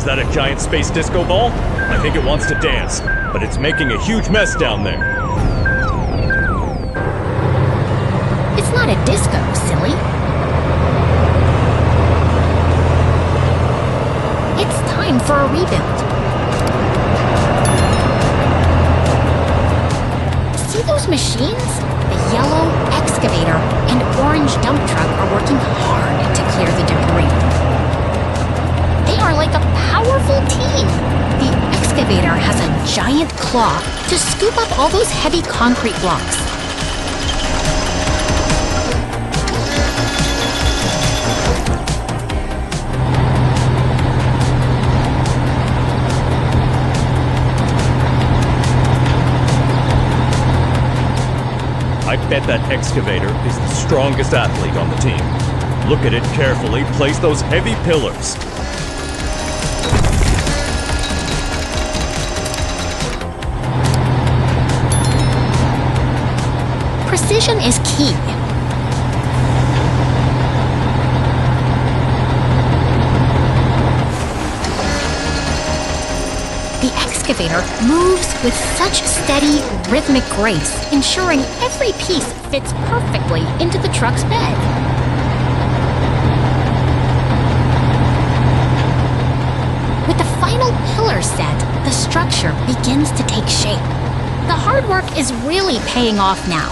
that a giant space disco ball? I think it wants to dance, but it's making a huge mess down there. It's not a disco, silly. It's time for a rebuild. See those machines? The yellow excavator and orange dump truck are working hard to clear the debris. They are like a powerful team. The excavator has a giant claw to scoop up all those heavy concrete blocks. I bet that excavator is the strongest athlete on the team. Look at it carefully, place those heavy pillars. Precision is key. The excavator moves with such steady, rhythmic grace, ensuring every piece fits perfectly into the truck's bed. With the final pillar set, the structure begins to take shape. The hard work is really paying off now.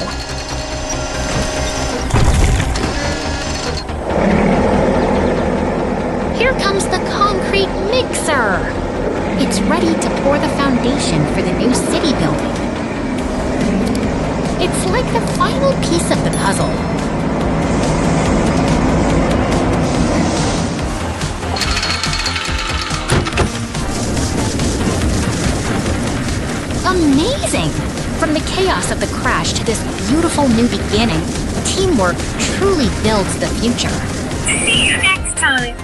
Here comes the concrete mixer. It's ready to pour the foundation for the new city building. It's like the final piece of the puzzle. Amazing! From the chaos of the crash to this beautiful new beginning, teamwork truly builds the future. See you next time.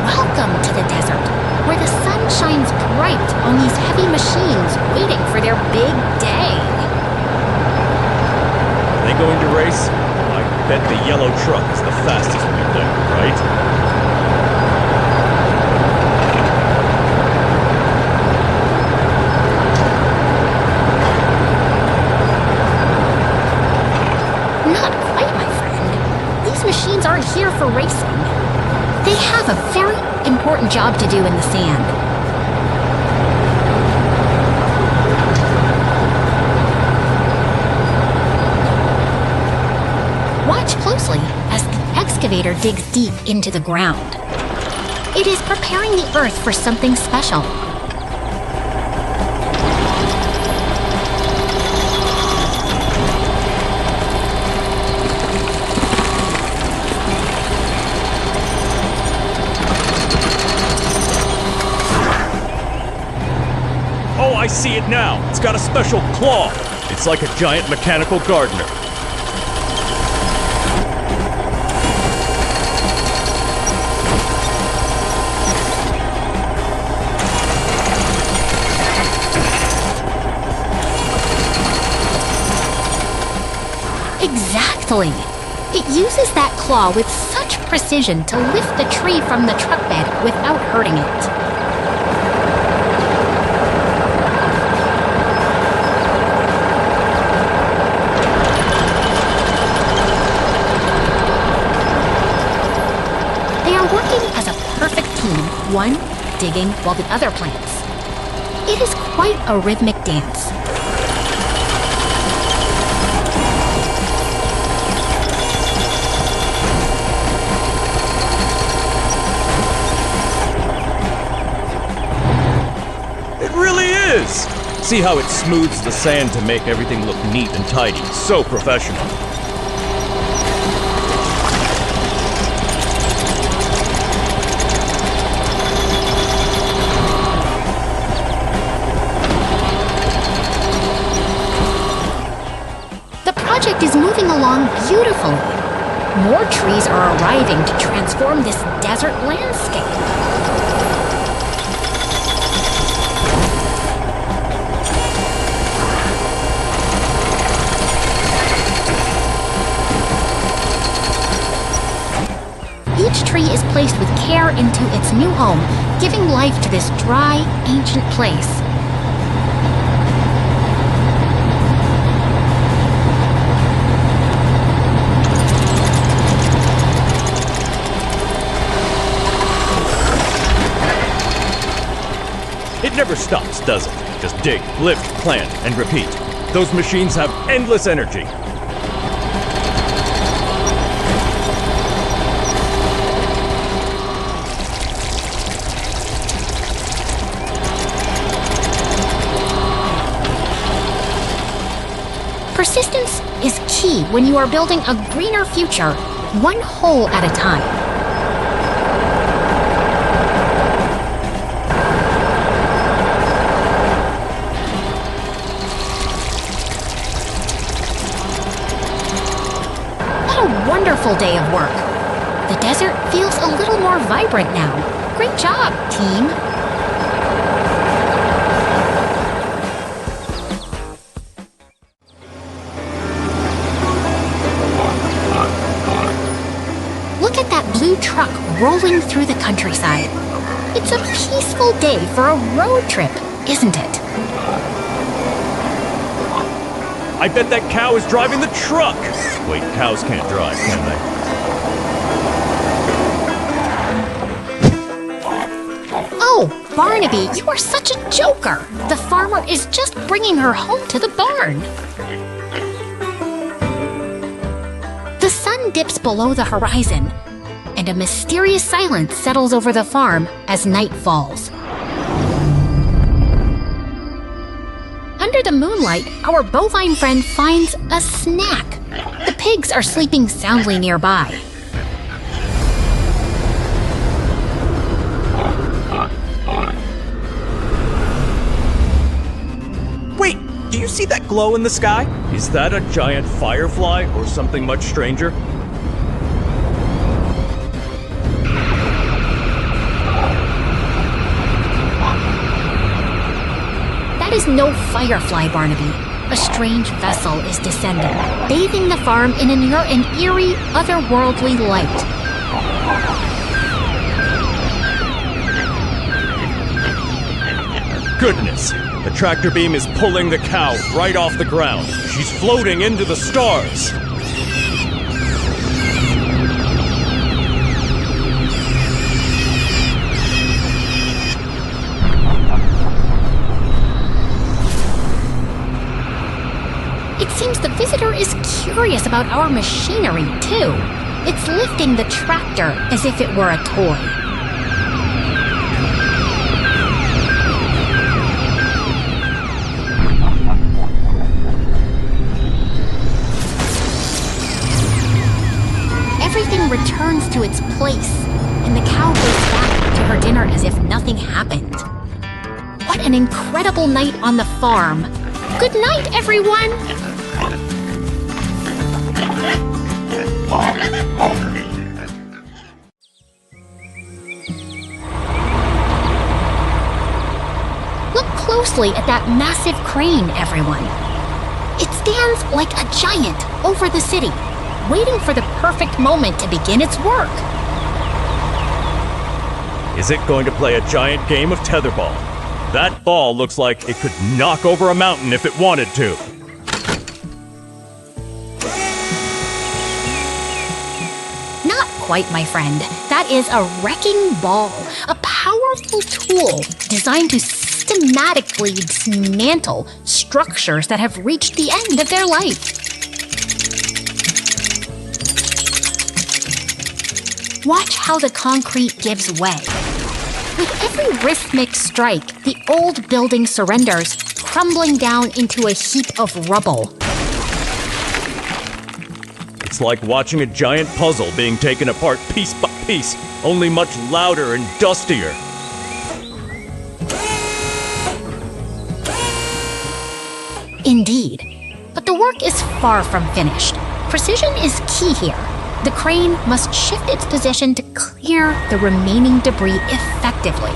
Welcome to the desert, where the sun shines bright on these heavy machines waiting for their big day. Are they going to race? I bet the yellow truck is the fastest one there, right? Not quite, my friend. These machines aren't here for racing. They have a very important job to do in the sand. Watch closely as the excavator digs deep into the ground. It is preparing the earth for something special. Oh, I see it now. It's got a special claw. It's like a giant mechanical gardener. Exactly. It uses that claw with such precision to lift the tree from the truck bed without hurting it. They are working as a perfect team, one digging while the other plants. It is quite a rhythmic dance. See how it smooths the sand to make everything look neat and tidy. So professional. The project is moving along beautifully. More trees are arriving to transform this desert landscape. tree is placed with care into its new home, giving life to this dry, ancient place. It never stops, does it? Just dig, lift, plant, and repeat. Those machines have endless energy. Persistence is key when you are building a greener future, one hole at a time. Wonderful day of work. The desert feels a little more vibrant now. Great job, team. Look at that blue truck rolling through the countryside. It's a peaceful day for a road trip, isn't it? I bet that cow is driving the truck! Wait, cows can't drive, can they? Oh, Barnaby, you are such a joker! The farmer is just bringing her home to the barn. The sun dips below the horizon, and a mysterious silence settles over the farm as night falls. Under the moonlight, our bovine friend finds a snack. The pigs are sleeping soundly nearby. Wait, do you see that glow in the sky? Is that a giant firefly or something much stranger? That is no firefly, Barnaby. A strange vessel is descending, bathing the farm in an eerie, otherworldly light. Goodness! The tractor beam is pulling the cow right off the ground. She's floating into the stars. It seems the visitor is curious about our machinery, too. It's lifting the tractor as if it were a toy. Everything returns to its place, and the cow goes back to her dinner as if nothing happened. What an incredible night on the farm. Good night, everyone! Look closely at that massive crane, everyone. It stands like a giant over the city, waiting for the perfect moment to begin its work. Is it going to play a giant game of tetherball? That ball looks like it could knock over a mountain if it wanted to. Not quite, my friend. That is a wrecking ball, a powerful tool designed to systematically dismantle structures that have reached the end of their life. Watch how the concrete gives way. With every rhythmic strike, the old building surrenders, crumbling down into a heap of rubble. It's like watching a giant puzzle being taken apart piece by piece, only much louder and dustier. Indeed, but the work is far from finished. Precision is key here. The crane must shift its position to clear the remaining debris effectively.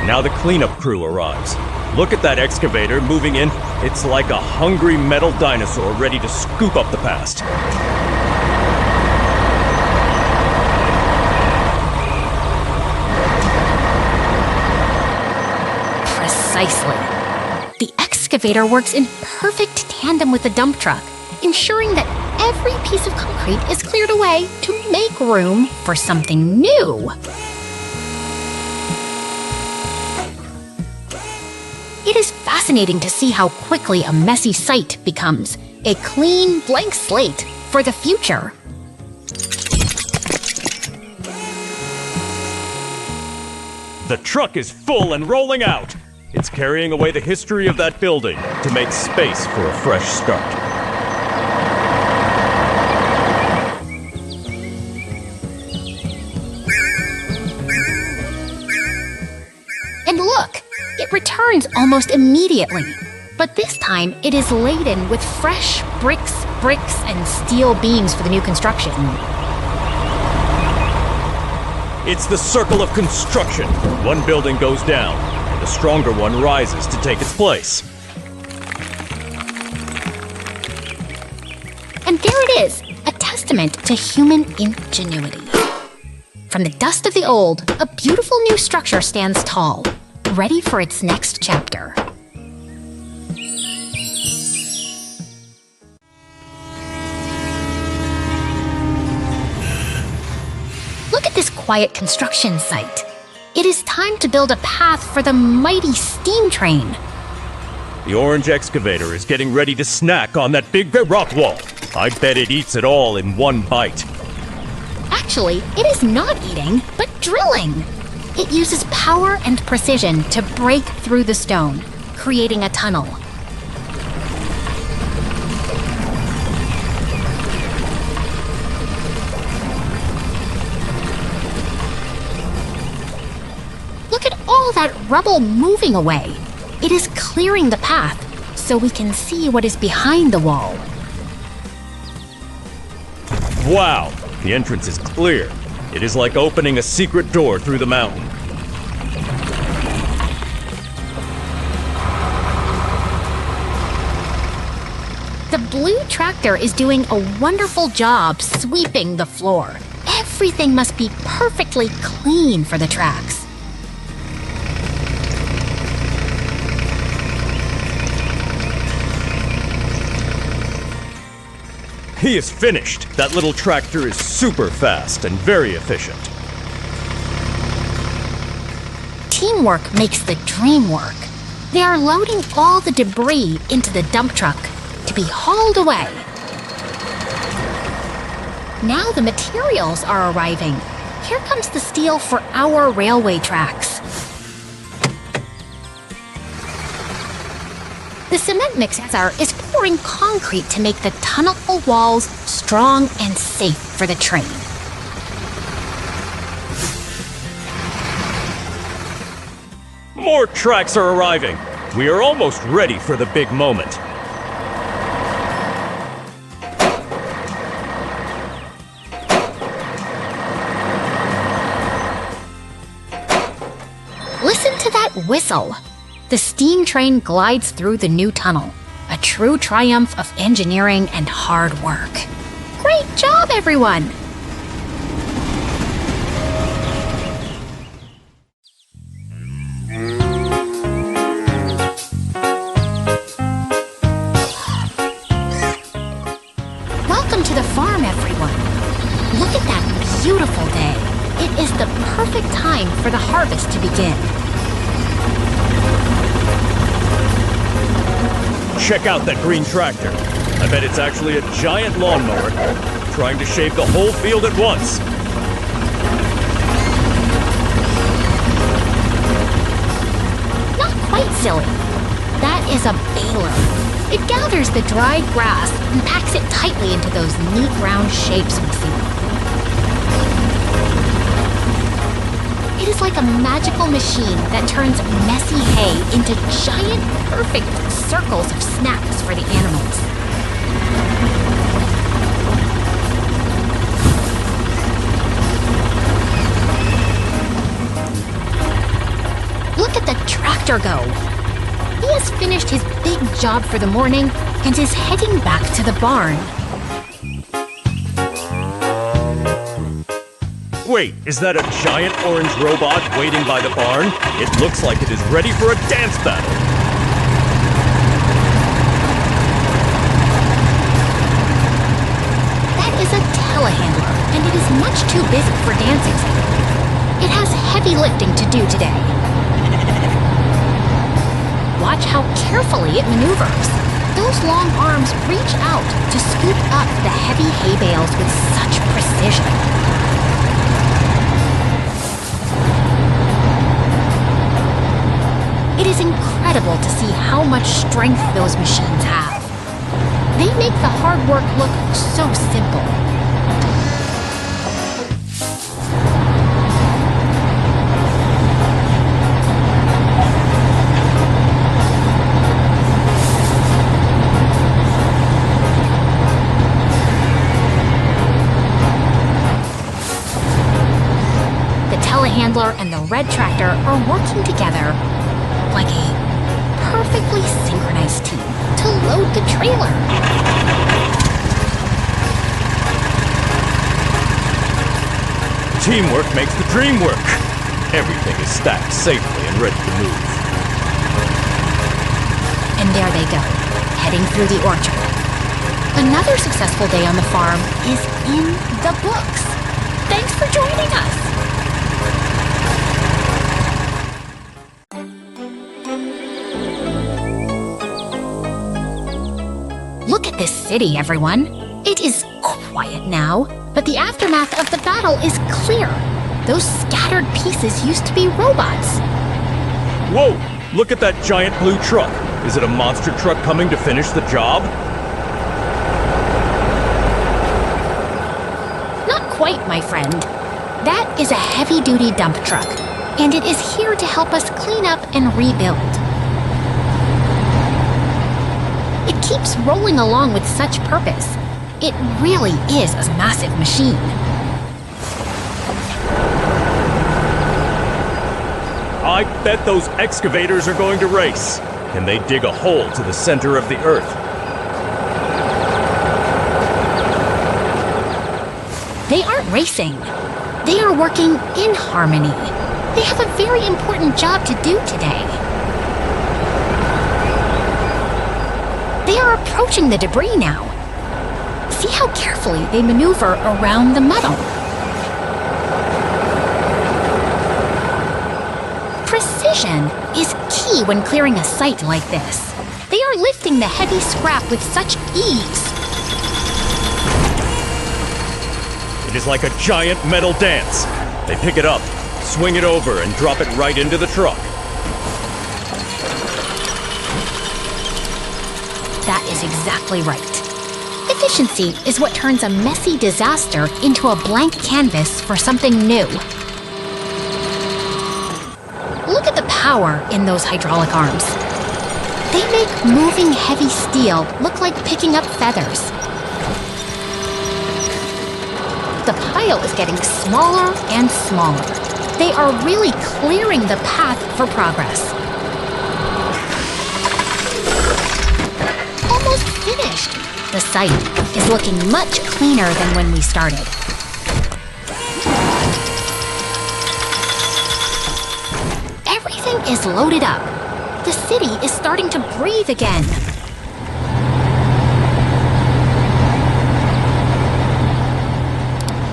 Now the cleanup crew arrives. Look at that excavator moving in. It's like a hungry metal dinosaur ready to scoop up the past. precisely. The excavator works in perfect tandem with the dump truck, ensuring that every piece of concrete is cleared away to make room for something new. It is fascinating to see how quickly a messy site becomes a clean, blank slate for the future. The truck is full and rolling out. It's carrying away the history of that building to make space for a fresh start. And look, it returns almost immediately. But this time, it is laden with fresh bricks, and steel beams for the new construction. It's the circle of construction. One building goes down, and a stronger one rises to take its place. And there it is, a testament to human ingenuity. From the dust of the old, a beautiful new structure stands tall, ready for its next chapter. Look at this quiet construction site. It is time to build a path for the mighty steam train. The orange excavator is getting ready to snack on that big rock wall. I bet it eats it all in one bite. Actually, it is not eating, but drilling. It uses power and precision to break through the stone, creating a tunnel. Look at all that rubble moving away. It is clearing the path so we can see what is behind the wall. Wow, the entrance is clear. It is like opening a secret door through the mountain. The blue tractor is doing a wonderful job sweeping the floor. Everything must be perfectly clean for the tracks. He is finished. That little tractor is super fast and very efficient. Teamwork makes the dream work. They are loading all the debris into the dump truck to be hauled away. Now the materials are arriving. Here comes the steel for our railway tracks. The cement mixer is pouring concrete to make the tunnel walls strong and safe for the train. More tracks are arriving. We are almost ready for the big moment. Listen to that whistle. The steam train glides through the new tunnel, a true triumph of engineering and hard work. Great job, everyone! Welcome to the farm, everyone. Look at that beautiful day. It is the perfect time for the harvest to begin. Check out that green tractor. I bet it's actually a giant lawnmower trying to shave the whole field at once. Not quite silly. That is a baler. It gathers the dried grass and packs it tightly into those neat round shapes we see. It is like a magical machine that turns messy hay into giant, perfect circles of snacks for the animals. Look at the tractor go. He has finished his big job for the morning and is heading back to the barn. Wait, is that a giant orange robot waiting by the barn? It looks like it is ready for a dance battle. That is a telehandler, and it is much too busy for dancing. It has heavy lifting to do today. Watch how carefully it maneuvers. Those long arms reach out to scoop up the heavy hay bales with such precision. It is incredible to see how much strength those machines have. They make the hard work look so simple. The telehandler and the red tractor are working together like a perfectly synchronized team to load the trailer. Teamwork makes the dream work. Everything is stacked safely and ready to move. And there they go, heading through the orchard. Another successful day on the farm is in the books. Thanks for joining us. Look at this city, everyone. It is quiet now, but the aftermath of the battle is clear. Those scattered pieces used to be robots. Whoa! Look at that giant blue truck. Is it a monster truck coming to finish the job? Not quite, my friend. That is a heavy-duty dump truck, and it is here to help us clean up and rebuild. It keeps rolling along with such purpose. It really is a massive machine. I bet those excavators are going to race. Can they dig a hole to the center of the earth? They aren't racing. They are working in harmony. They have a very important job to do today. They are approaching the debris now. See how carefully they maneuver around the metal. Precision is key when clearing a site like this. They are lifting the heavy scrap with such ease. It is like a giant metal dance. They pick it up, swing it over, and drop it right into the truck. That is exactly right. Efficiency is what turns a messy disaster into a blank canvas for something new. Look at the power in those hydraulic arms. They make moving heavy steel look like picking up feathers. The pile is getting smaller and smaller. They are really clearing the path for progress. Almost finished. The site is looking much cleaner than when we started. Everything is loaded up. The city is starting to breathe again.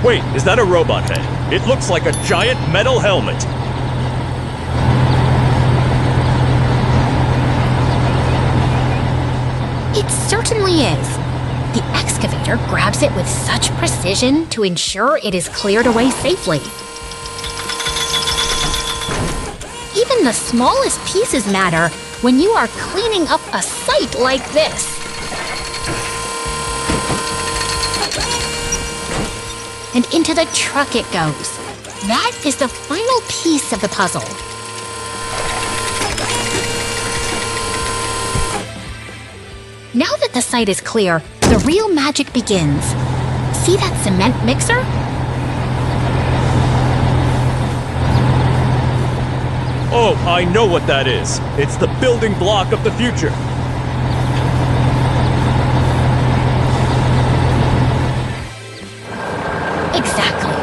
Wait, is that a robot head? It looks like a giant metal helmet. It certainly is. The excavator grabs it with such precision to ensure it is cleared away safely. Even the smallest pieces matter when you are cleaning up a site like this. And into the truck it goes. That is the final piece of the puzzle. Now that the site is clear, the real magic begins. See that cement mixer? Oh, I know what that is. It's the building block of the future. Exactly.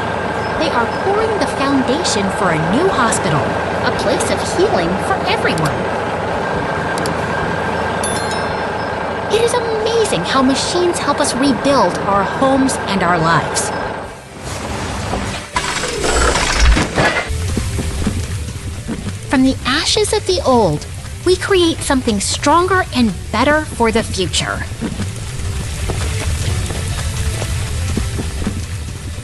They are pouring the foundation for a new hospital, a place of healing for everyone. It is amazing how machines help us rebuild our homes and our lives. From the ashes of the old, we create something stronger and better for the future.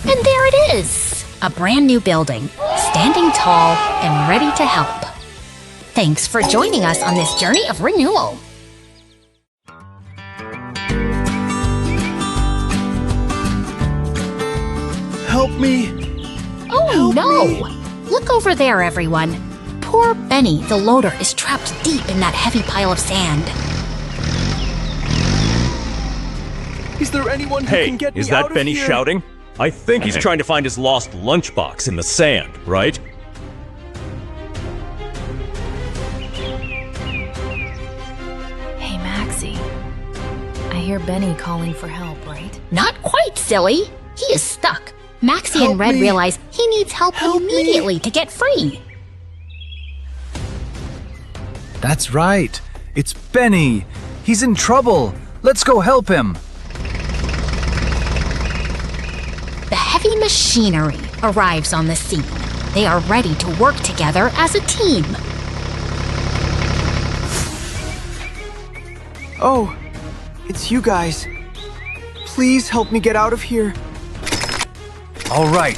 And there it is, a brand new building, standing tall and ready to help. Thanks for joining us on this journey of renewal. Help me! Oh Help no! me. Look over there, everyone. Poor Benny, the loader, is trapped deep in that heavy pile of sand. Is there anyone who Hey, can get me is out that of Benny here? shouting? I think he's trying to find his lost lunchbox in the sand, right? Hey, Maxie. I hear Benny calling for help, right? Not quite, silly. He is stuck. Maxie and Help Red me. realize he needs help Help me. immediately to get free. That's right. It's Benny. He's in trouble. Let's go help him. The heavy machinery arrives on the scene. They are ready to work together as a team. Oh, it's you guys. Please help me get out of here. All right.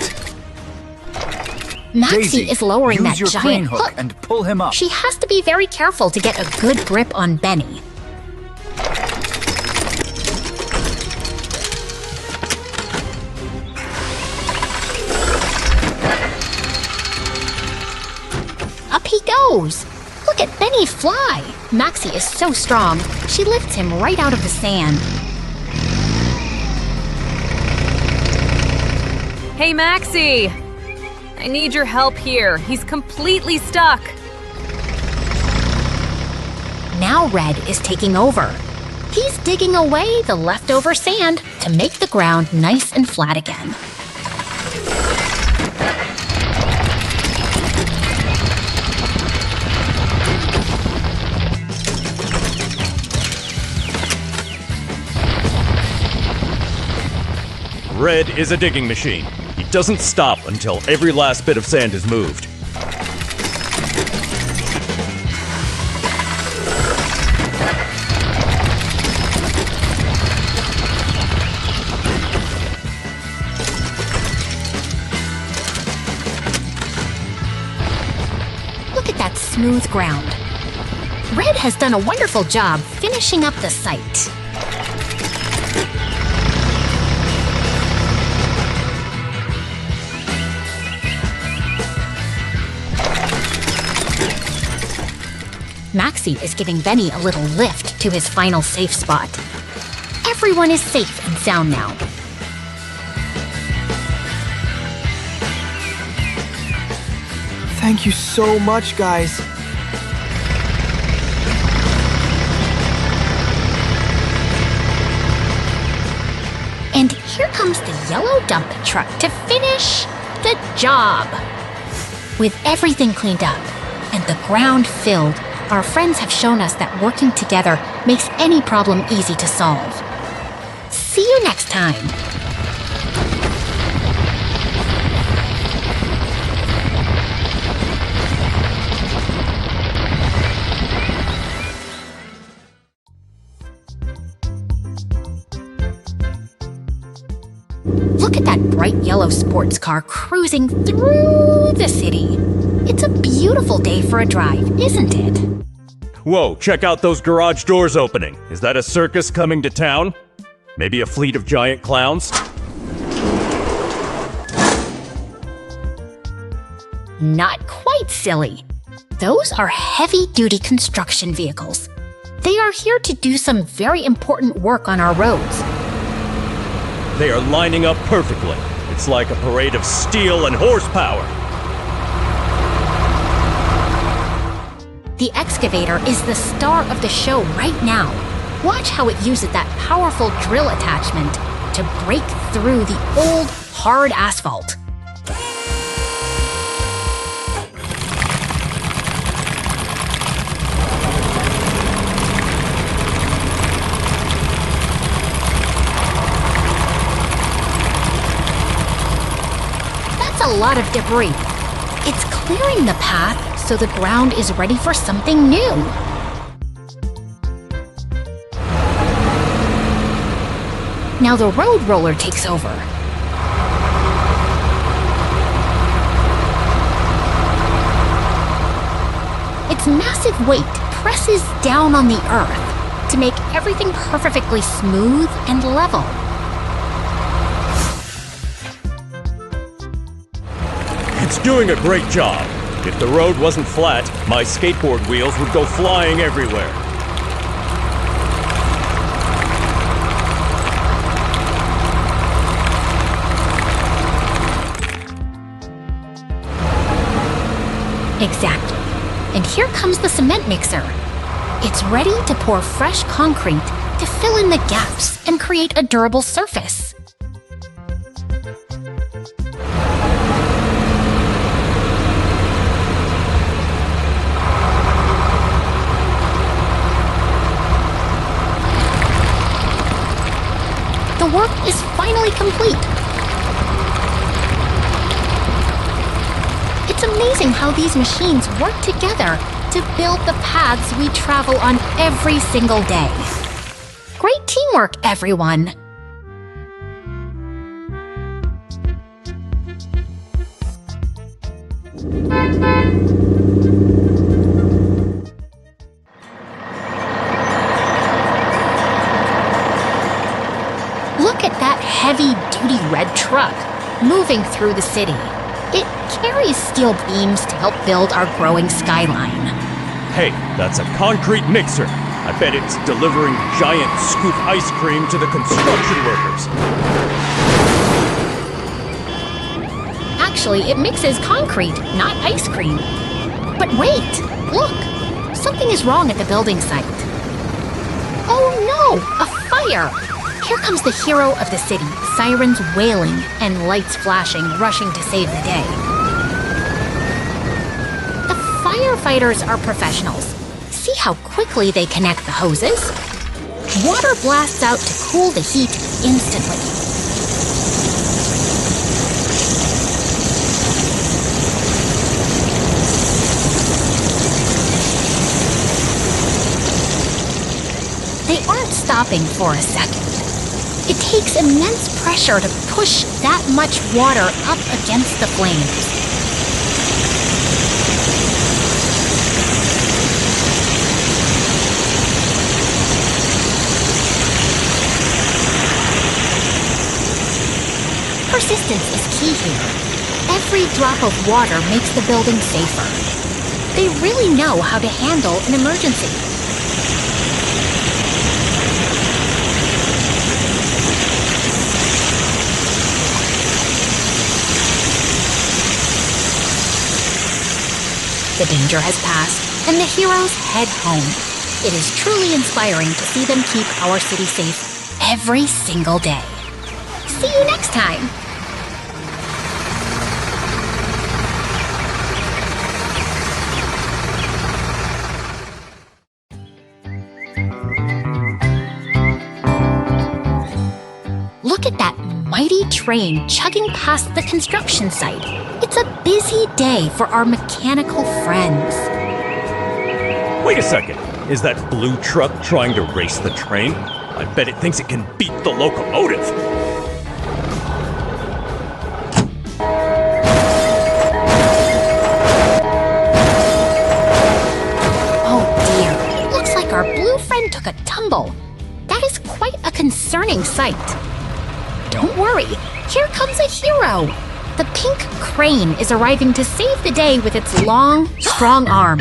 Maxie Daisy, is lowering use that your crane giant hook and pull him up. She has to be very careful to get a good grip on Benny. Up he goes. Look at Benny fly. Maxie is so strong. She lifts him right out of the sand. Hey, Maxie! I need your help here. He's completely stuck. Now Red is taking over. He's digging away the leftover sand to make the ground nice and flat again. Red is a digging machine. He doesn't stop until every last bit of sand is moved. Look at that smooth ground. Red has done a wonderful job finishing up the site. Maxie is giving Benny a little lift to his final safe spot. Everyone is safe and sound now. Thank you so much, guys. And here comes the yellow dump truck to finish the job. With everything cleaned up and the ground filled, our friends have shown us that working together makes any problem easy to solve. See you next time. Look at that bright yellow sports car cruising through the city. It's a beautiful day for a drive, isn't it? Whoa, check out those garage doors opening. Is that a circus coming to town? Maybe a fleet of giant clowns? Not quite, silly. Those are heavy-duty construction vehicles. They are here to do some very important work on our roads. They are lining up perfectly. It's like a parade of steel and horsepower. The excavator is the star of the show right now. Watch how it uses that powerful drill attachment to break through the old, hard asphalt. a lot of debris. It's clearing the path so the ground is ready for something new. Now the road roller takes over. Its massive weight presses down on the earth to make everything perfectly smooth and level. It's doing a great job. If the road wasn't flat, my skateboard wheels would go flying everywhere. Exactly. And here comes the cement mixer. It's ready to pour fresh concrete to fill in the gaps and create a durable surface. The work is finally complete. It's amazing how these machines work together to build the paths we travel on every single day. Great teamwork, everyone! Look at that heavy-duty red truck moving through the city. It carries steel beams to help build our growing skyline. Hey, that's a concrete mixer. I bet it's delivering giant scoop ice cream to the construction workers. Actually, it mixes concrete, not ice cream. But wait! Look! Something is wrong at the building site. Oh no! A fire! Here comes the hero of the city, sirens wailing and lights flashing, rushing to save the day. The firefighters are professionals. See how quickly they connect the hoses? Water blasts out to cool the heat instantly. They aren't stopping for a second. It takes immense pressure to push that much water up against the flames. Persistence is key here. Every drop of water makes the building safer. They really know how to handle an emergency. The danger has passed, and the heroes head home. It is truly inspiring to see them keep our city safe every single day. See you next time! Look at that mighty train chugging past the construction site. It's a busy day for our mechanical friends. Wait a second. Is that blue truck trying to race the train? I bet it thinks it can beat the locomotive. Oh dear, it looks like our blue friend took a tumble. That is quite a concerning sight. Don't worry, here comes a hero. The pink crane is arriving to save the day with its long, strong arm.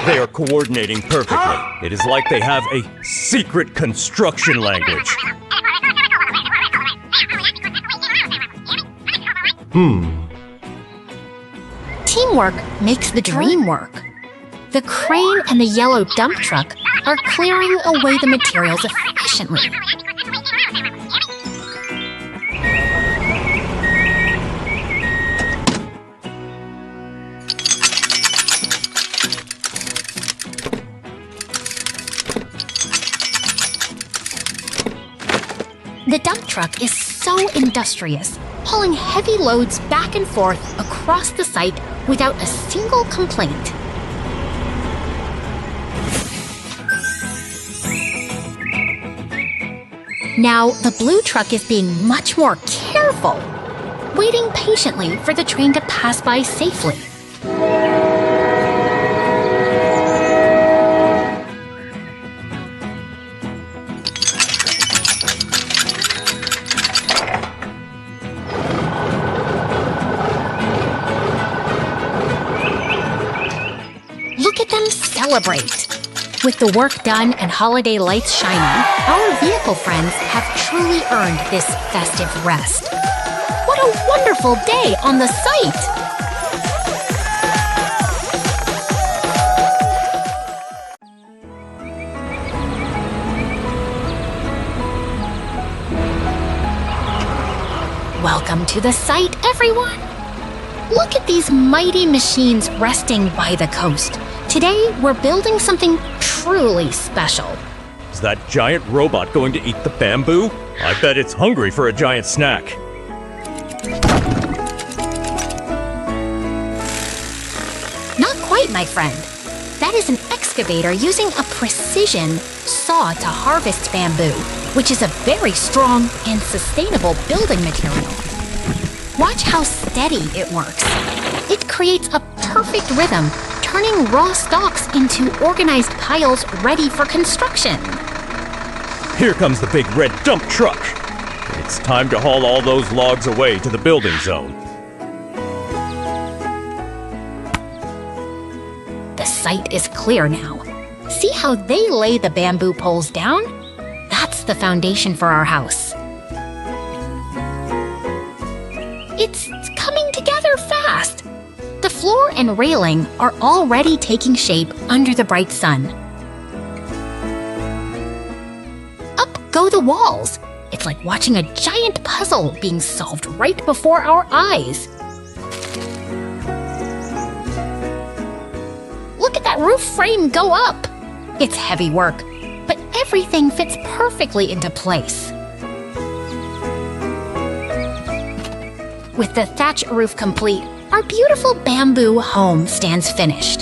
They are coordinating perfectly. It is like they have a secret construction language. Teamwork makes the dream work. The crane and the yellow dump truck are clearing away the materials efficiently. truck is so industrious, hauling heavy loads back and forth across the site without a single complaint. Now, the blue truck is being much more careful, waiting patiently for the train to pass by safely. Look at them celebrate! With the work done and holiday lights shining, our vehicle friends have truly earned this festive rest. What a wonderful day on the site! Welcome to the site, everyone! Look at these mighty machines resting by the coast. Today, we're building something truly special. Is that giant robot going to eat the bamboo? I bet it's hungry for a giant snack. Not quite, my friend. That is an excavator using a precision saw to harvest bamboo, which is a very strong and sustainable building material. Watch how steady it works. It creates a perfect rhythm, turning raw stalks into organized piles ready for construction. Here comes the big red dump truck. It's time to haul all those logs away to the building zone. The site is clear now. See how they lay the bamboo poles down? That's the foundation for our house. It's coming together fast. The floor and railing are already taking shape under the bright sun. Up go the walls. It's like watching a giant puzzle being solved right before our eyes. Look at that roof frame go up. It's heavy work, but everything fits perfectly into place. With the thatch roof complete, our beautiful bamboo home stands finished.